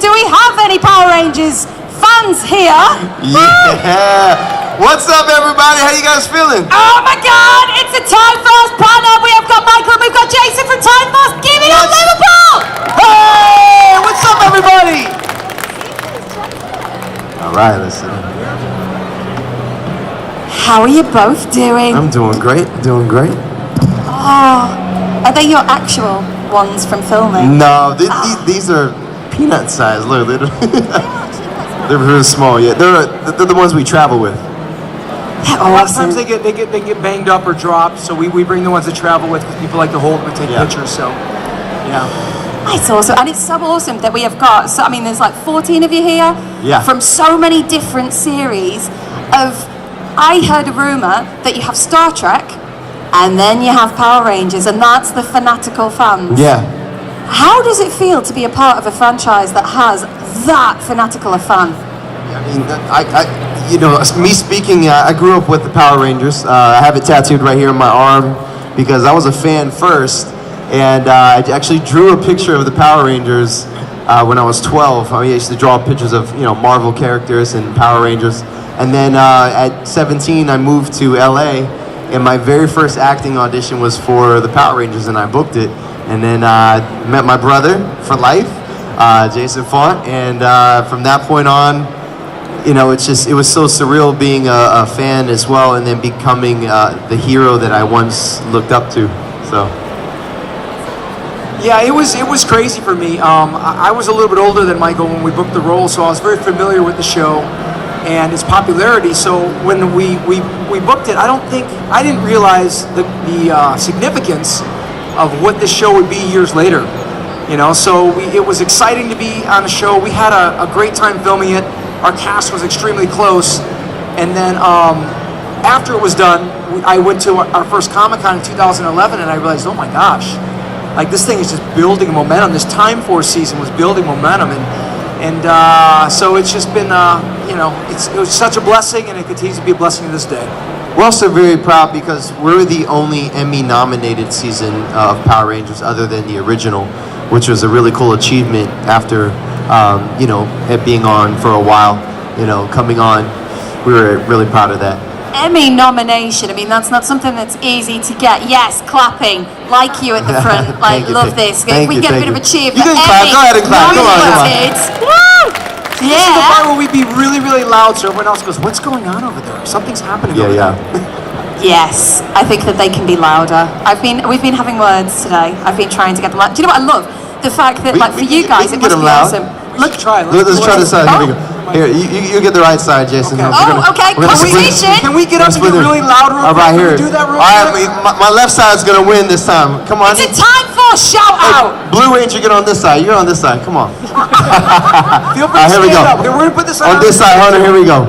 Do we have any Power Rangers fans here? Yeah. What's up, everybody? How you guys feeling? Oh my God! It's a Time Force panel. We have got Michael and we've got Jason from Time Force. Give it up, Liverpool! Hey! What's up, everybody? All right, listen. How are you both doing? I'm doing great. Doing great. Oh, are they your actual ones from filming? No, these are peanut size. Look, they're really small. Yeah, they're the ones we travel with. They're A lot of awesome. times they get banged up or dropped, so we bring the ones that travel with because people like to hold them and take pictures. So, yeah. It's awesome, and it's so awesome that we have got. So I mean, there's like 14 of you here. Yeah. From so many different series. I heard a rumor that you have Star Trek, and then you have Power Rangers, and that's the fanatical fans. Yeah. How does it feel to be a part of a franchise that has that fanatical a fan? I you know, me speaking, I grew up with the Power Rangers. I have it tattooed right here on my arm because I was a fan first, and I actually drew a picture of the Power Rangers when I was 12. I used to draw pictures of, you know, Marvel characters and Power Rangers. And then at 17, I moved to LA, and my very first acting audition was for the Power Rangers, and I booked it. And then met my brother for life, Jason Font, and from that point on, you know, it was so surreal being a fan as well, and then becoming the hero that I once looked up to. So. Yeah, it was crazy for me. I was a little bit older than Michael when we booked the role, so I was very familiar with the show and its popularity. So when we booked it, I didn't realize the significance of what this show would be years later. You know, so it was exciting to be on the show. We had a great time filming it. Our cast was extremely close, and then after it was done, I went to our first Comic Con in 2011, and I realized, oh my gosh, like this thing is just building momentum. This Time Force season was building momentum, and so it's just been, you know, it was such a blessing, and it continues to be a blessing to this day. We're also very proud because we're the only Emmy-nominated season of Power Rangers other than the original, which was a really cool achievement after, you know, it being on for a while, you know, coming on. We were really proud of that. Emmy nomination, I mean, that's not something that's easy to get. Yes, clapping, like you at the front, like, love this. We can get a bit of a cheer for You can Emmy. clap, go ahead and clap, come on. Woo! This is the part where we'd be really, really loud, so everyone else goes, what's going on over there? Something's happening over there. Yes, I think that they can be louder. We've been having words today. I've been trying to get them loud. Do you know what I love? The fact that, like, for you guys, it must be awesome. Let's try. Let's try this side. Here we go. Here, you get the right side, Jason. Okay. Okay, competition. Can we get up and get really loud real quick? All right, here. Can we do that real All right, quick? my left side's gonna win this time. Come on. It's a Time Force shout out. Blue Ranger, get on this side. You're on this side. Come on. Feel free to here we stand go. up. Okay, we're gonna put this on this side, Hunter. Here we go.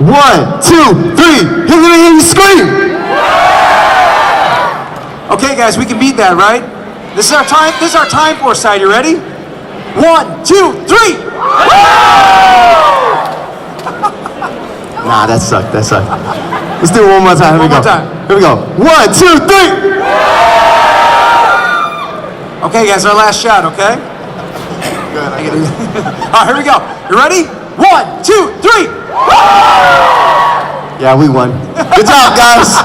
1, 2, 3. Hear me scream. Okay, guys, we can beat that, right? This is our time. This is our Time Force side. You ready? 1, 2, 3. Nah, that sucked. That sucked. Let's do it one more time. Here we go. Here we go. 1, 2, 3. Okay, guys, our last shot. Okay. Good. All right, here we go. You ready? 1, 2, 3. Yeah, we won. Good job, guys.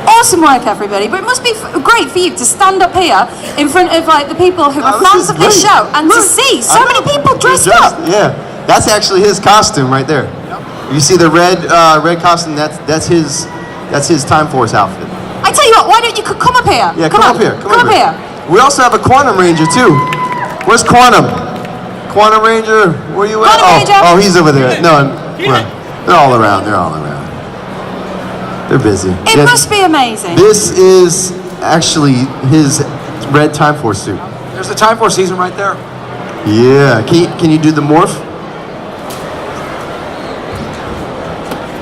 Awesome work, everybody. But it must be great for you to stand up here in front of like the people who are fans of this show and to see so many people dressed up. Yeah, that's actually his costume right there. Yep. You see the red costume? That's his Time Force outfit. I tell you what, why don't you come up here? Yeah, come up here. Come up here. We also have a Quantum Ranger too. Where's Quantum? Quantum Ranger, where you at? Ranger. Oh, he's over there. No, they're all around. They're all around. They're busy. It must be amazing. This is actually his red Time Force suit. There's the Time Force season right there. Yeah. Can you do the morph?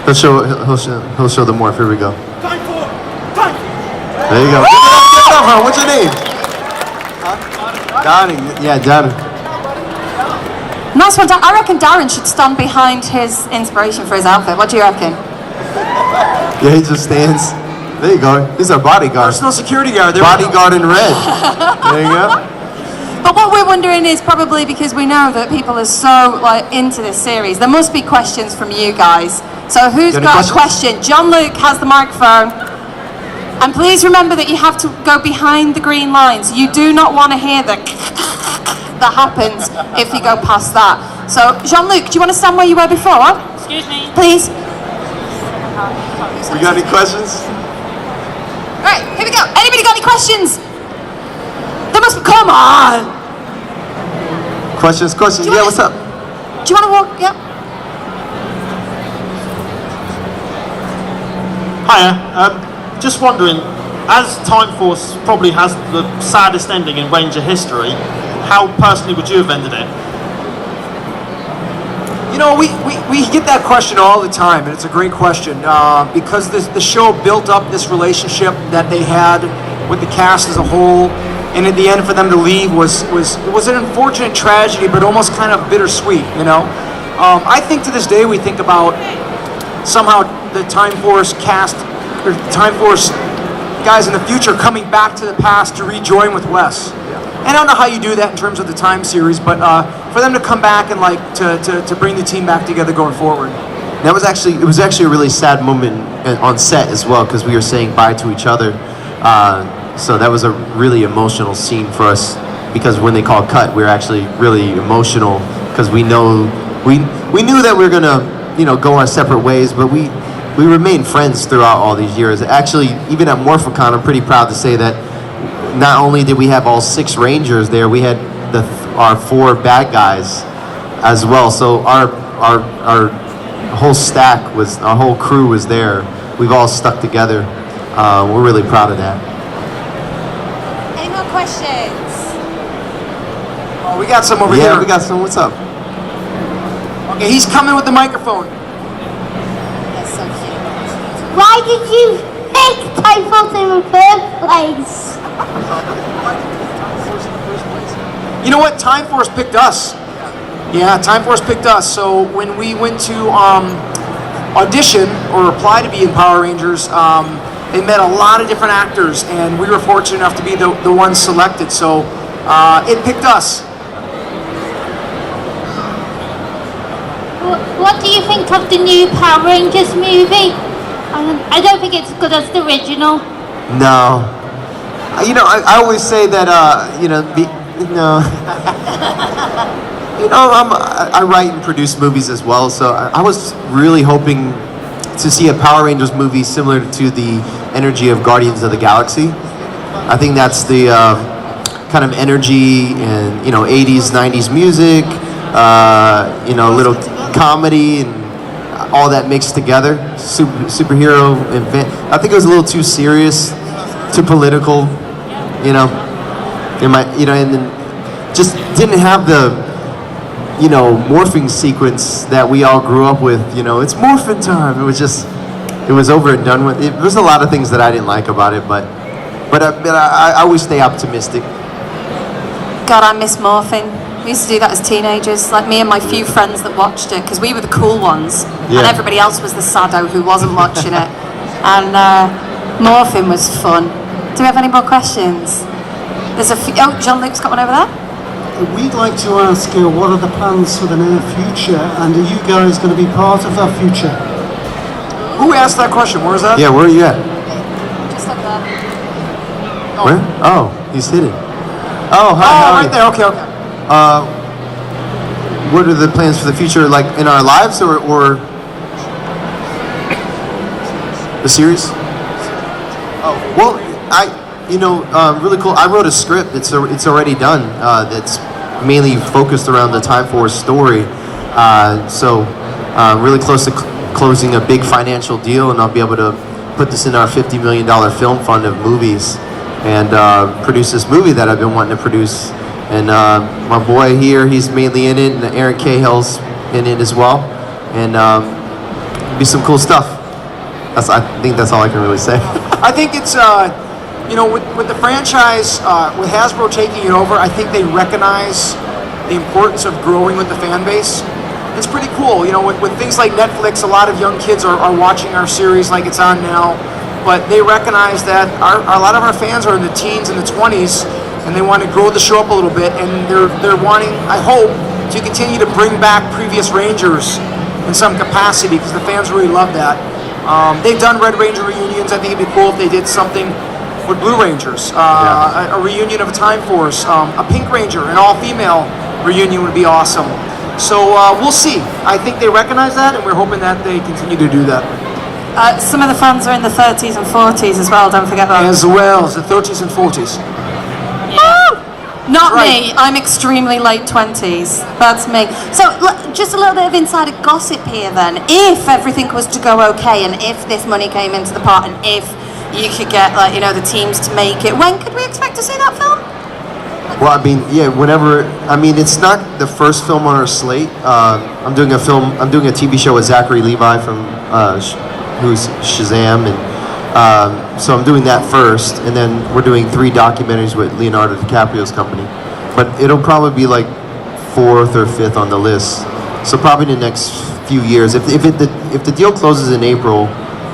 He'll show the morph. Here we go. Time Force. There you go. Get it up, huh? What's your name? Donnie. Yeah, Donnie. Nice one. I reckon Darren should stand behind his inspiration for his outfit. What do you reckon? Yeah, he just stands. There you go. He's our bodyguard. Personal security guard. There bodyguard in red. There you go. But what we're wondering is probably because we know that people are so like into this series, there must be questions from you guys. So who's got a question? John Luke has the microphone. And please remember that you have to go behind the green lines. You do not want to hear the that happens if you go past that. So Jean-Luc, do you want to stand where you were before? Excuse me. Please. We got any questions? Alright, here we go. Anybody got any questions? There must be, come on! Questions? Yeah, what's up? Do you want to walk? Yeah. Hiya. Just wondering, as Time Force probably has the saddest ending in Ranger history, how personally would you have ended it? You know, we get that question all the time, and it's a great question because the show built up this relationship that they had with the cast as a whole, and at the end for them to leave was an unfortunate tragedy, but almost kind of bittersweet. You know, I think to this day we think about somehow the Time Force cast or Time Force guys in the future coming back to the past to rejoin with Wes. And I don't know how you do that in terms of the time series, but for them to come back and like to bring the team back together going forward. It was actually a really sad moment on set as well because we were saying bye to each other. So that was a really emotional scene for us because when they called cut, we were actually really emotional because we knew that we were gonna go our separate ways, but we remained friends throughout all these years. Actually, even at Morphicon, I'm pretty proud to say that not only did we have all 6 Rangers there, we had our 4 bad guys as well. So our whole stack our whole crew was there. We've all stuck together. We're really proud of that. Any more questions? Oh, we got some over here. Yeah, we got some. What's up? Okay, he's coming with the microphone. That's so cute. Why did you pick Time Force in the first place? You know what? Time Force picked us. Yeah, Time Force picked us. So when we went to audition or apply to be in Power Rangers, they met a lot of different actors, and we were fortunate enough to be the ones selected. So it picked us. What do you think of the new Power Rangers movie? I don't think it's as good as the original. No. I always say that, I write and produce movies as well, so I was really hoping to see a Power Rangers movie similar to the energy of Guardians of the Galaxy. I think that's the kind of energy and, 80s, 90s music, a little comedy and all that mixed together. Superhero event. I think it was a little too serious, too political, and then just didn't have the, morphing sequence that we all grew up with. It's morphin' time. It was over and done with. There's a lot of things that I didn't like about it, but I always stay optimistic. God, I miss morphing. We used to do that as teenagers, like me and my few friends that watched it, because we were the cool ones, and everybody else was the saddo who wasn't watching it. And morphing was fun. Do we have any more questions? There's a few. Oh, Jean-Luc's got one over there. We'd like to ask what are the plans for the near future, and are you guys going to be part of that future? Who asked that question? Where is that? Yeah, where are you at? Just up there. Where? Oh, he's hidden. Oh, hi. Right there. Okay. What are the plans for the future, like in our lives or the series? Oh, well, really cool. I wrote a script. It's already done. That's mainly focused around the Time Force story. So really close to closing a big financial deal, and I'll be able to put this in our $50 million film fund of movies and produce this movie that I've been wanting to produce. And my boy here, he's mainly in it, and Aaron Cahill's in it as well. And be some cool stuff. I think that's all I can really say. I think it's, with the franchise, with Hasbro taking it over, I think they recognize the importance of growing with the fan base. It's pretty cool. With things like Netflix, a lot of young kids are watching our series like it's on now. But they recognize that a lot of our fans are in the teens and the 20s, and they want to grow the show up a little bit, and they're wanting, I hope, to continue to bring back previous Rangers in some capacity, because the fans really love that. They've done Red Ranger reunions. I think it'd be cool if they did something with Blue Rangers, a reunion of a Time Force, a Pink Ranger, an all-female reunion would be awesome. So we'll see. I think they recognize that, and we're hoping that they continue to do that. Some of the fans are in the 30s and 40s as well, don't forget that. As well as the 30s and 40s. Not Right. me, I'm extremely late 20s. That's me. So, just a little bit of insider gossip here then. If everything was to go okay, and if this money came into the pot, and if you could get, like, you know, the teams to make it, when could we expect to see that film? Well, I mean, yeah, whenever. I mean, it's not the first film on our slate. I'm doing a TV show with Zachary Levi from who's Shazam, and so I'm doing that first, and then we're doing 3 documentaries with Leonardo DiCaprio's company. But it'll probably be like 4th or 5th on the list. So probably in the next few years. If the deal closes in April,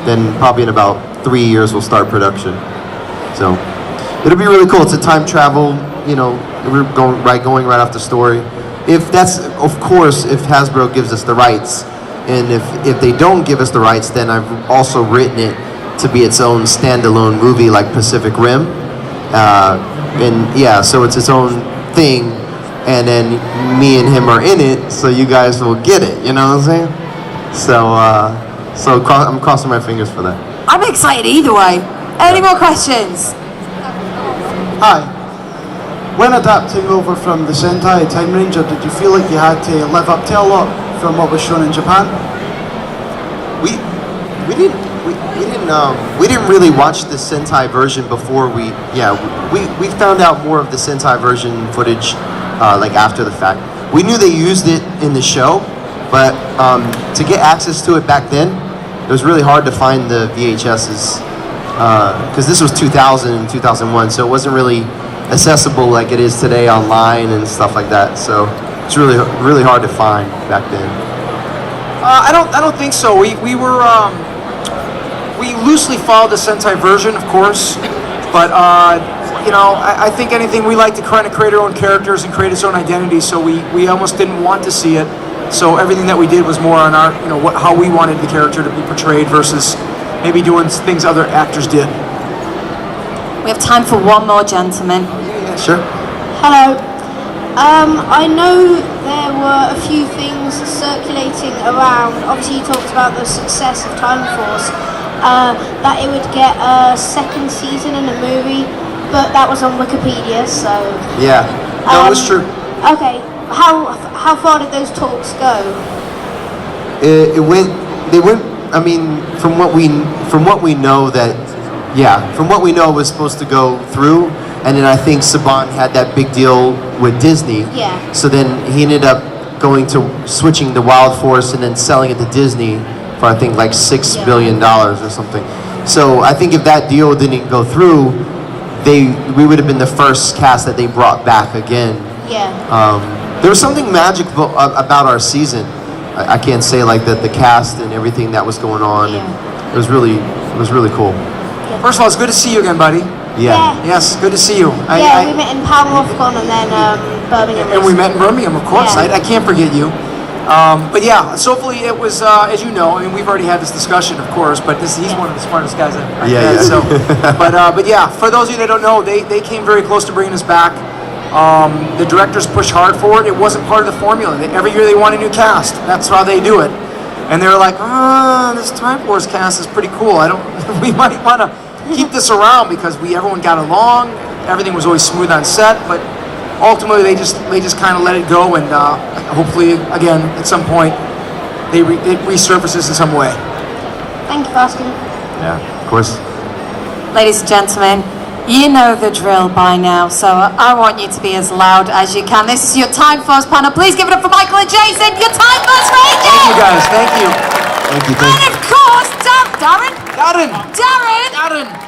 then probably in about 3 years we'll start production. So it'll be really cool. It's a time travel. You know, we're going right off the story. If that's, of course, if Hasbro gives us the rights, and if they don't give us the rights, then I've also written it to be its own standalone movie, like Pacific Rim, and yeah, so it's its own thing, and then me and him are in it, so you guys will get it. You know what I'm saying? So I'm crossing my fingers for that. I'm excited either way. Any more questions? Hi. When adapting over from the Sentai Time Ranger, did you feel like you had to live up to a lot from what was shown in Japan? We didn't really watch the Sentai version before we found out more of the Sentai version footage like after the fact. We knew they used it in the show, but to get access to it back then, it was really hard to find the VHSs because this was 2000 and 2001, so it wasn't really accessible like it is today online and stuff like that. So it's really hard to find back then. I don't think so. We loosely followed the Sentai version, of course, but you know, I think anything, we like to kind of create our own characters and create its own identity. So we almost didn't want to see it. So everything that we did was more on our, you know, how we wanted the character to be portrayed versus maybe doing things other actors did. We have time for one more, gentleman. Yeah, sure. Hello. I know there were a few things circulating around. Obviously, you talked about the success of Time Force, that it would get a second season in a movie, but that was on Wikipedia, so. Yeah, no, it was true. Okay, how far did those talks go? They went. I mean, from what we know that. Yeah, from what we know, it was supposed to go through, and then I think Saban had that big deal with Disney. Yeah. So then he ended up switching to Wild Force and then selling it to Disney for I think like $6 billion or something. So I think if that deal didn't go through, we would have been the first cast that they brought back again. Yeah. There was something magical about our season. I can't say like that the cast and everything that was going on. Yeah. And it was really cool. First of all, it's good to see you again, buddy. Yeah. Yes, good to see you. We met in Palmrothcon and then Birmingham. And we met in Birmingham, of course. Yeah. I can't forget you. But yeah, so hopefully it was, as you know, I mean, we've already had this discussion, of course, but he's one of the smartest guys I've met. So, but yeah, for those of you that don't know, they came very close to bringing us back. The directors pushed hard for it. It wasn't part of the formula. Every year they want a new cast. That's how they do it. And they were like, this Time Force cast is pretty cool. We might want to keep this around because everyone got along. Everything was always smooth on set, but ultimately they just kind of let it go, and hopefully again at some point it resurfaces in some way. Thank you for asking. Yeah, of course. Ladies and gentlemen, you know the drill by now, so I want you to be as loud as you can. This is your Time Force panel. Please give it up for Michael and Jason, your Time Force Rangers! Thank you guys, thank you. Thank you. And of course, Darren! Darren!